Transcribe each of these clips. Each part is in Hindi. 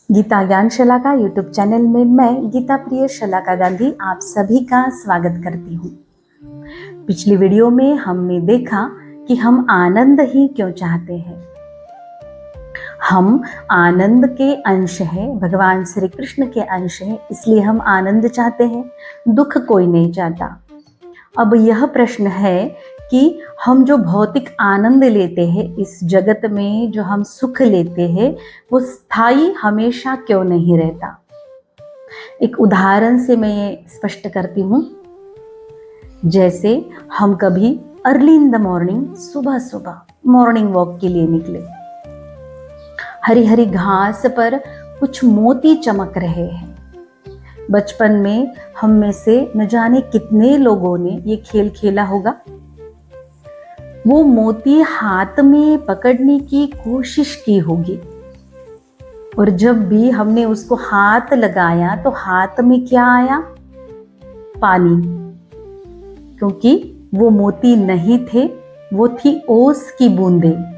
गीता ज्ञान शलाका यूट्यूब चैनल में मैं गीता प्रिय शलाका गांधी आप सभी का स्वागत करती हूँ। पिछली वीडियो में हमने देखा कि हम आनंद ही क्यों चाहते हैं। हम आनंद के अंश हैं, भगवान श्री कृष्ण के अंश हैं, इसलिए हम आनंद चाहते हैं, दुख कोई नहीं चाहता। अब यह प्रश्न है कि हम जो भौतिक आनंद लेते हैं, इस जगत में जो हम सुख लेते हैं, वो स्थायी हमेशा क्यों नहीं रहता। एक उदाहरण से मैं ये स्पष्ट करती हूँ। जैसे हम कभी अर्ली इन द मॉर्निंग, सुबह सुबह मॉर्निंग वॉक के लिए निकले, हरी हरी घास पर कुछ मोती चमक रहे हैं। बचपन में हम में से न जाने कितने लोगों ने ये खेल खेला होगा। वो मोती हाथ में पकड़ने की कोशिश की होगी, और जब भी हमने उसको हाथ लगाया तो हाथ में क्या आया? पानी, क्योंकि वो मोती नहीं थे, वो थी ओस की बूंदें।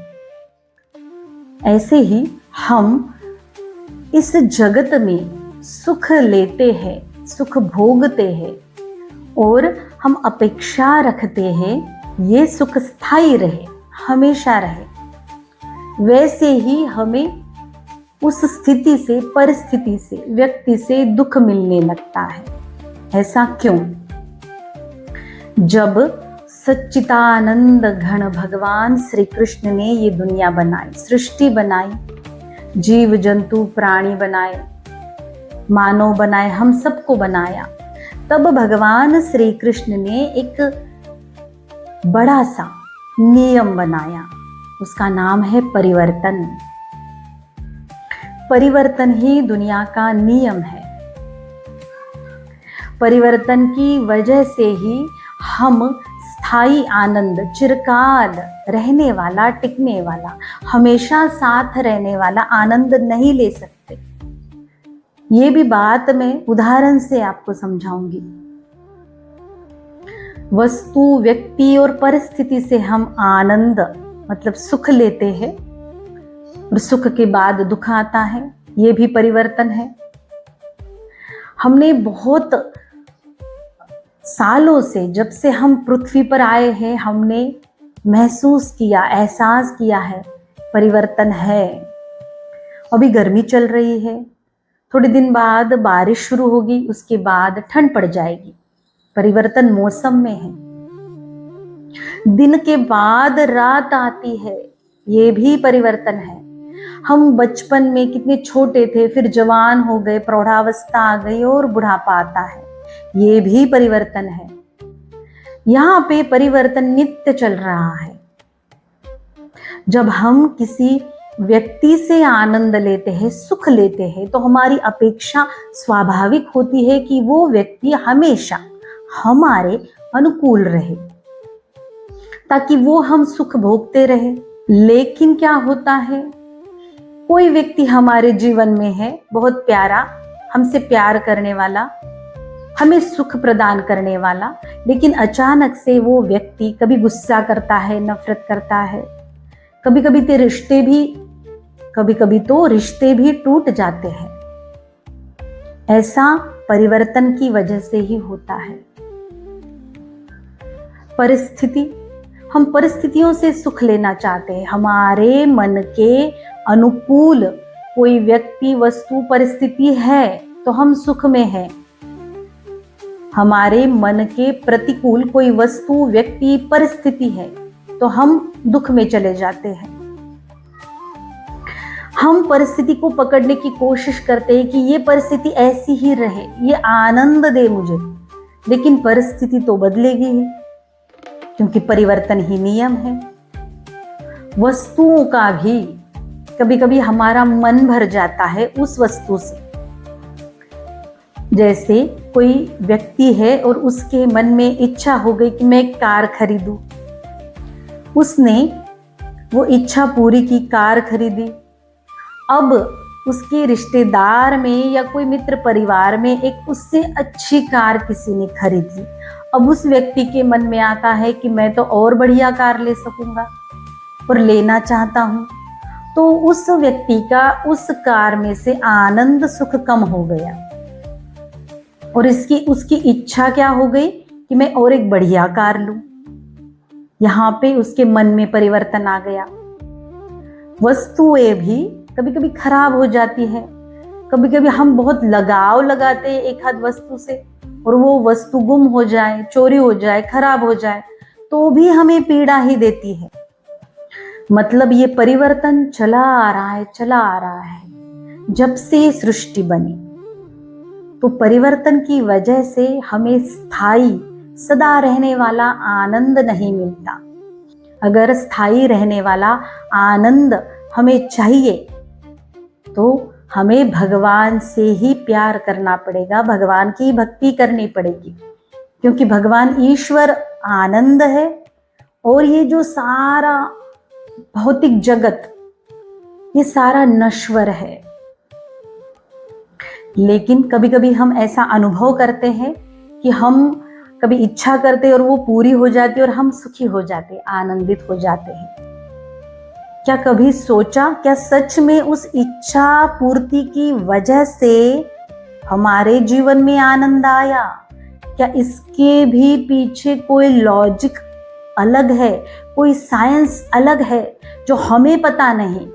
ऐसे ही हम इस जगत में सुख लेते हैं, सुख भोगते हैं, और हम अपेक्षा रखते हैं ये सुख स्थायी रहे, हमेशा रहे। वैसे ही हमें उस स्थिति से, परिस्थिति से, व्यक्ति से दुख मिलने लगता है। ऐसा क्यों? जब सच्चिदानंद घन भगवान श्री कृष्ण ने ये दुनिया बनाई, सृष्टि बनाई, जीव जंतु प्राणी बनाए, मानव बनाए, हम सबको बनाया, तब भगवान श्री कृष्ण ने एक बड़ा सा नियम बनाया। उसका नाम है परिवर्तन। परिवर्तन ही दुनिया का नियम है। परिवर्तन की वजह से ही हम स्थायी आनंद, चिरकाल रहने वाला, टिकने वाला, हमेशा साथ रहने वाला आनंद नहीं ले सकते। ये भी बात मैं उदाहरण से आपको समझाऊंगी। वस्तु, व्यक्ति और परिस्थिति से हम आनंद मतलब सुख लेते हैं, और सुख के बाद दुख आता है, ये भी परिवर्तन है। हमने बहुत सालों से, जब से हम पृथ्वी पर आए हैं, हमने महसूस किया, एहसास किया है परिवर्तन है। अभी गर्मी चल रही है, थोड़े दिन बाद बारिश शुरू होगी, उसके बाद ठंड पड़ जाएगी। परिवर्तन मौसम में है। दिन के बाद रात आती है, ये भी परिवर्तन है। हम बचपन में कितने छोटे थे, फिर जवान हो गए, प्रौढ़ावस्था आ गई और बुढ़ापा आता है, ये भी परिवर्तन है। यहाँ पे परिवर्तन नित्य चल रहा है। जब हम किसी व्यक्ति से आनंद लेते हैं, सुख लेते हैं, तो हमारी अपेक्षा स्वाभाविक होती है कि वो व्यक्ति हमेशा हमारे अनुकूल रहे, ताकि वो हम सुख भोगते रहे। लेकिन क्या होता है, कोई व्यक्ति हमारे जीवन में है, बहुत प्यारा, हमसे प्यार करने वाला, हमें सुख प्रदान करने वाला, लेकिन अचानक से वो व्यक्ति कभी गुस्सा करता है, नफरत करता है, कभी कभी तो रिश्ते भी टूट जाते हैं। ऐसा परिवर्तन की वजह से ही होता है। परिस्थिति, हम परिस्थितियों से सुख लेना चाहते हैं। हमारे मन के अनुकूल कोई व्यक्ति, वस्तु, परिस्थिति है तो हम सुख में हैं। हमारे मन के प्रतिकूल कोई वस्तु, व्यक्ति, परिस्थिति है तो हम दुख में चले जाते हैं। हम परिस्थिति को पकड़ने की कोशिश करते हैं कि ये परिस्थिति ऐसी ही रहे, ये आनंद दे मुझे, लेकिन परिस्थिति तो बदलेगी ही, क्योंकि परिवर्तन ही नियम है। वस्तुओं का भी कभी कभी हमारा मन भर जाता है उस वस्तु से। जैसे कोई व्यक्ति है और उसके मन में इच्छा हो गई कि मैं एक कार खरीदूं, उसने वो इच्छा पूरी की, कार खरीदी। अब उसके रिश्तेदार में या कोई मित्र परिवार में एक उससे अच्छी कार किसी ने खरीद ली। अब उस व्यक्ति के मन में आता है कि मैं तो और बढ़िया कार ले सकूंगा और लेना चाहता हूँ। तो उस व्यक्ति का उस कार में से आनंद सुख कम हो गया और उसकी इच्छा क्या हो गई कि मैं और एक बढ़िया कार लूं। यहाँ पे उसके मन में परिवर्तन आ गया। वस्तुएं भी कभी कभी खराब हो जाती है, कभी कभी हम बहुत लगाव लगाते हैं एक आध वस्तु से और वो वस्तु गुम हो जाए, चोरी हो जाए, खराब हो जाए तो भी हमें पीड़ा ही देती है। मतलब ये परिवर्तन चला आ रहा है जब से सृष्टि बनी। तो परिवर्तन की वजह से हमें स्थायी सदा रहने वाला आनंद नहीं मिलता। अगर स्थायी रहने वाला आनंद हमें चाहिए तो हमें भगवान से ही प्यार करना पड़ेगा, भगवान की भक्ति करनी पड़ेगी, क्योंकि भगवान ईश्वर आनंद है और ये जो सारा भौतिक जगत ये सारा नश्वर है। लेकिन कभी कभी हम ऐसा अनुभव करते हैं कि हम कभी इच्छा करते और वो पूरी हो जाती और हम सुखी हो जाते, आनंदित हो जाते हैं। क्या कभी सोचा, क्या सच में उस इच्छा पूर्ति की वजह से हमारे जीवन में आनंद आया? क्या इसके भी पीछे कोई लॉजिक अलग है, कोई साइंस अलग है जो हमें पता नहीं?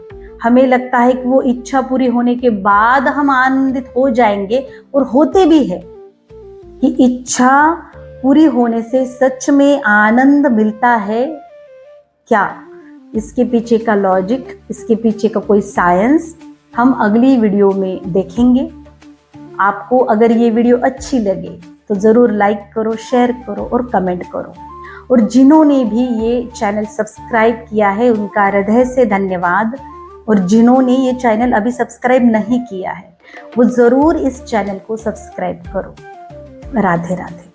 हमें लगता है कि वो इच्छा पूरी होने के बाद हम आनंदित हो जाएंगे और होते भी है कि इच्छा पूरी होने से सच में आनंद मिलता है क्या? इसके पीछे का लॉजिक, इसके पीछे का कोई साइंस हम अगली वीडियो में देखेंगे। आपको अगर ये वीडियो अच्छी लगे तो ज़रूर लाइक करो, शेयर करो और कमेंट करो। और जिन्होंने भी ये चैनल सब्सक्राइब किया है उनका हृदय से धन्यवाद। और जिन्होंने ये चैनल अभी सब्सक्राइब नहीं किया है वो ज़रूर इस चैनल को सब्सक्राइब करो। राधे राधे।